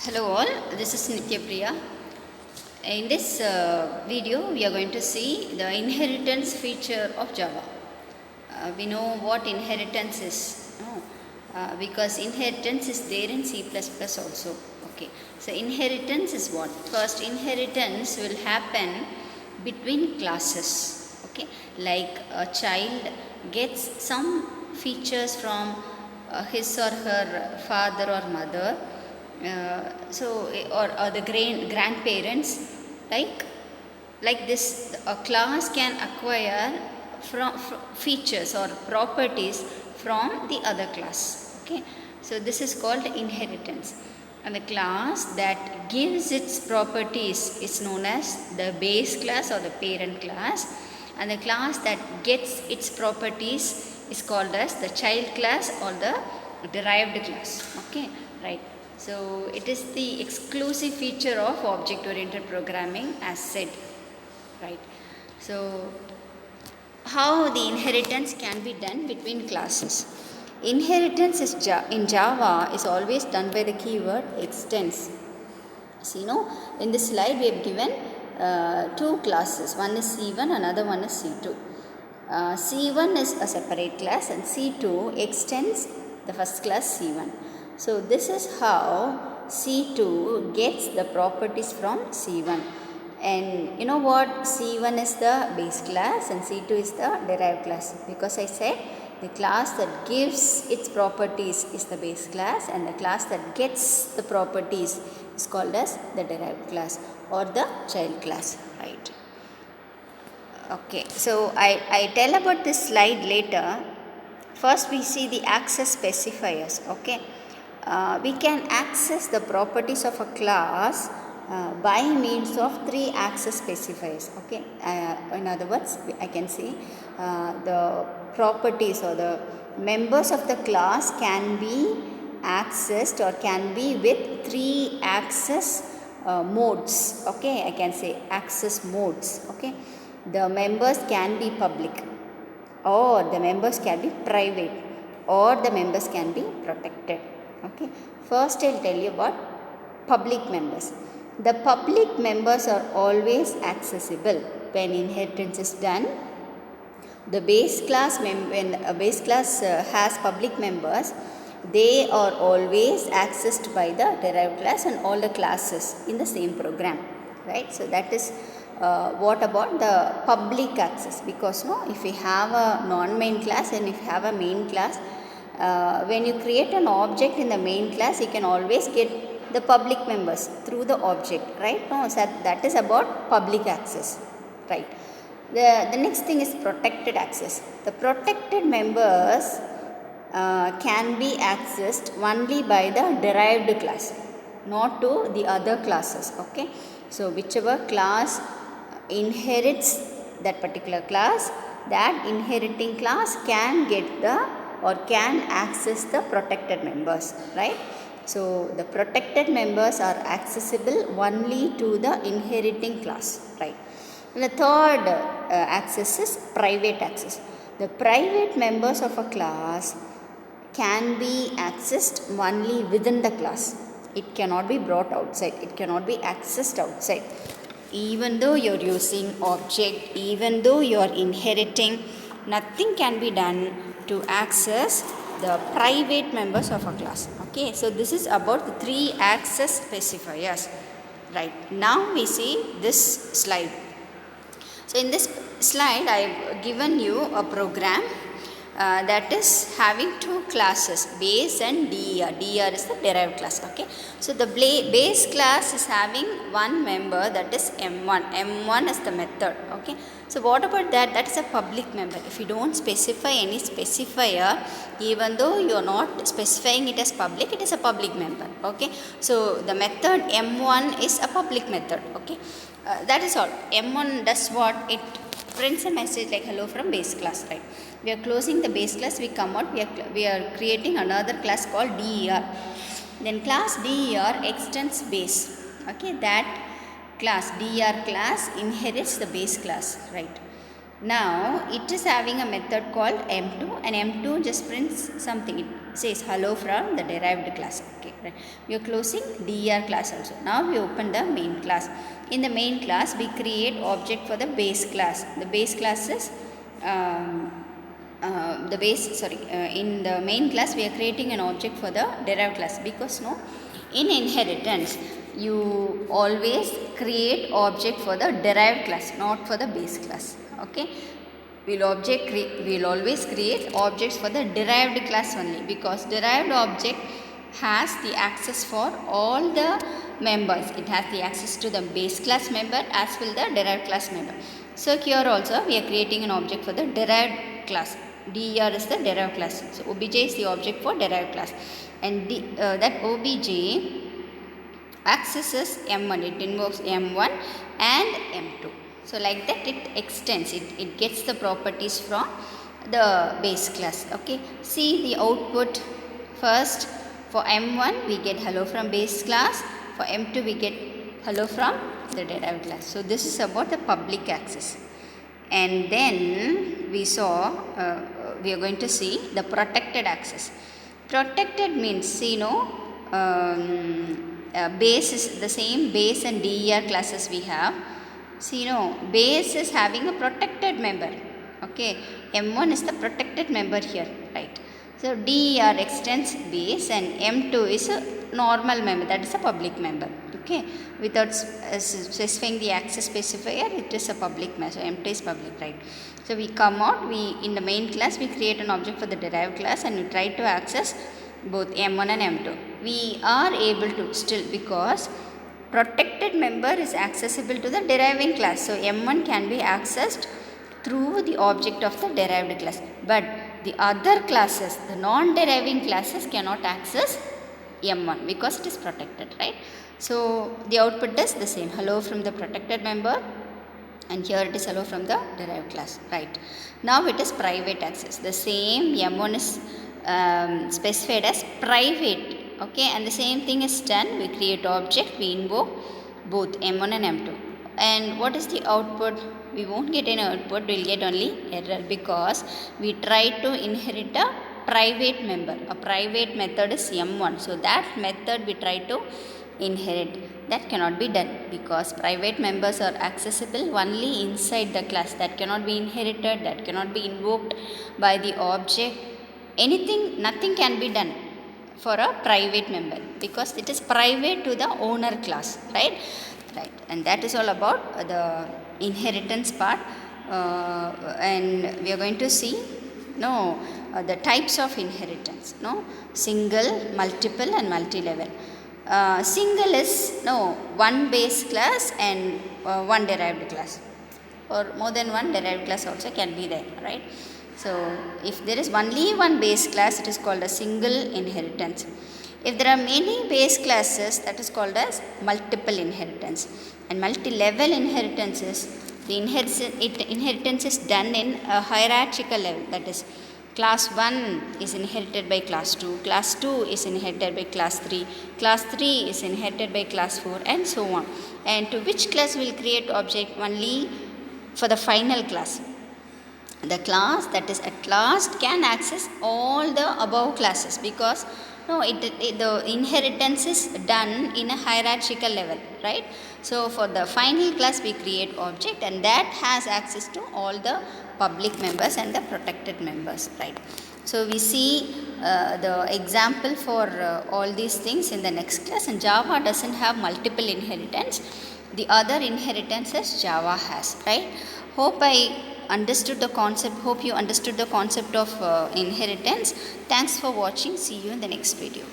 Hello all, this is Nitya Priya. In this video, we are going to see the inheritance feature of Java. We know what inheritance is, no? Because inheritance is there in C++ also. Okay, so inheritance is what? First, inheritance will happen between classes. Okay, like a child gets some features from his or her father or mother, or the grandparents, like this, a class can acquire from features or properties from the other class. Okay, so this is called inheritance, and the class that gives its properties is known as the base class or the parent class, and the class that gets its properties is called as the child class or the derived class. Okay, right. So it is the exclusive feature of object oriented programming as said, right. So how the inheritance can be done between classes? Inheritance in Java is always done by the keyword extends. So in this slide we have given two classes. One is C1, another one is C2. C1 is a separate class and C2 extends the first class C1. So this is how C2 gets the properties from C1. And you know what? C1 is the base class and C2 is the derived class, because I said the class that gives its properties is the base class, and the class that gets the properties is called as the derived class or the child class, right? Okay, so I tell about this slide later. First we see the access specifiers. Okay, we can access the properties of a class by means of three access specifiers. Okay, in other words, I can say the properties or the members of the class can be accessed or can be with three access modes. Okay, I can say access modes. Okay, the members can be public, or the members can be private, or the members can be protected. Okay, first I'll tell you about public members. The public members are always accessible when inheritance is done. The base class, when a base class has public members, they are always accessed by the derived class and all the classes in the same program, right? So that is what about the public access, because if we have a non-main class and if you have a main class, when you create an object in the main class, you can always get the public members through the object, right? No, so that is about public access, right? The next thing is protected access. The protected members can be accessed only by the derived class, not to the other classes. Okay, so whichever class inherits that particular class, that inheriting class can get the or can access the protected members, right? So the protected members are accessible only to the inheriting class, right? And the third access is private access. The private members of a class can be accessed only within the class. It cannot be brought outside. It cannot be accessed outside. Even though you are using object, even though you are inheriting, nothing can be done to access the private members of a class. Okay, so this is about the three access specifiers. Right, now we see this slide. So in this slide I have given you a program that is having two classes, base and DER. DER is the derived class. Okay, so the base class is having one member, that is M1. M1 is the method. Okay, so what about that? That is a public member. If you don't specify any specifier, even though you are not specifying it as public, it is a public member. Okay, so the method M1 is a public method. Okay, that is all. M1 does what? It prints a message like hello from base class, right? We are closing the base class, we come out, we are creating another class called DER. Then class DER extends base. Okay, that class DER class inherits the base class, right? Now it is having a method called M2, and M2 just prints something. It says hello from the derived class. Okay, right. We are closing dir class also. Now we open the main class. In the main class we create object for the base class. The base class is in the main class we are creating an object for the derived class, because in inheritance you always create object for the derived class, not for the base class. Okay, we'll always create objects for the derived class only, because derived object has the access for all the members. It has the access to the base class member as well the derived class member. So here also we are creating an object for the derived class. dir is the derived class. So obj is the object for derived class, and that obj accesses m1. It invokes m1 and m2. So like that it extends, it gets the properties from the base class. Okay, see the output. First, for m1 we get hello from base class, for m2 we get hello from the derived class. So this is about the public access. And then we are going to see the protected access. Protected means, base is the same base and dir classes we have. Base is having a protected member. Okay, m1 is the protected member here, right? So dir extends base, and m2 is a normal member, that is a public member. Okay, without specifying the access specifier, it is a public member. So m2 is public, right? So we come out, in the main class we create an object for the derived class, and we try to access both m1 and m2. We are able to still, because protected member is accessible to the deriving class. So m1 can be accessed through the object of the derived class, but the other classes, the non-deriving classes, cannot access m1 because it is protected, right? So the output is the same, hello from the protected member, and here it is hello from the derived class, right? Now it is private access. The same m1 is specified as private. Okay, and the same thing is done. We create object, we invoke both m1 and m2. And what is the output? We won't get any output, we will get only error, because we try to inherit a private member. A private method is m1. So that method we try to inherit. That cannot be done, because private members are accessible only inside the class. That cannot be inherited, that cannot be invoked by the object. Nothing can be done for a private member, because it is private to the owner class, right? And that is all about the inheritance part. And we are going to see the types of inheritance. Single, multiple and multi-level. Single is one base class and one derived class, or more than one derived class also can be there, right? So if there is only one base class, it is called a single inheritance. If there are many base classes, that is called as multiple inheritance. And multi-level inheritance is the inheritance is done in a hierarchical level. That is, class 1 is inherited by class 2, class 2 is inherited by class 3, class 3 is inherited by class 4, and so on. And to which class will create object? Only for the final class. The class that is at last can access all the above classes, because the inheritance is done in a hierarchical level, right? So for the final class we create object, and that has access to all the public members and the protected members, right? So we see the example for all these things in the next class. And Java doesn't have multiple inheritance. The other inheritances Java has, right? Hope you understood the concept of inheritance. Thanks for watching. See you in the next video.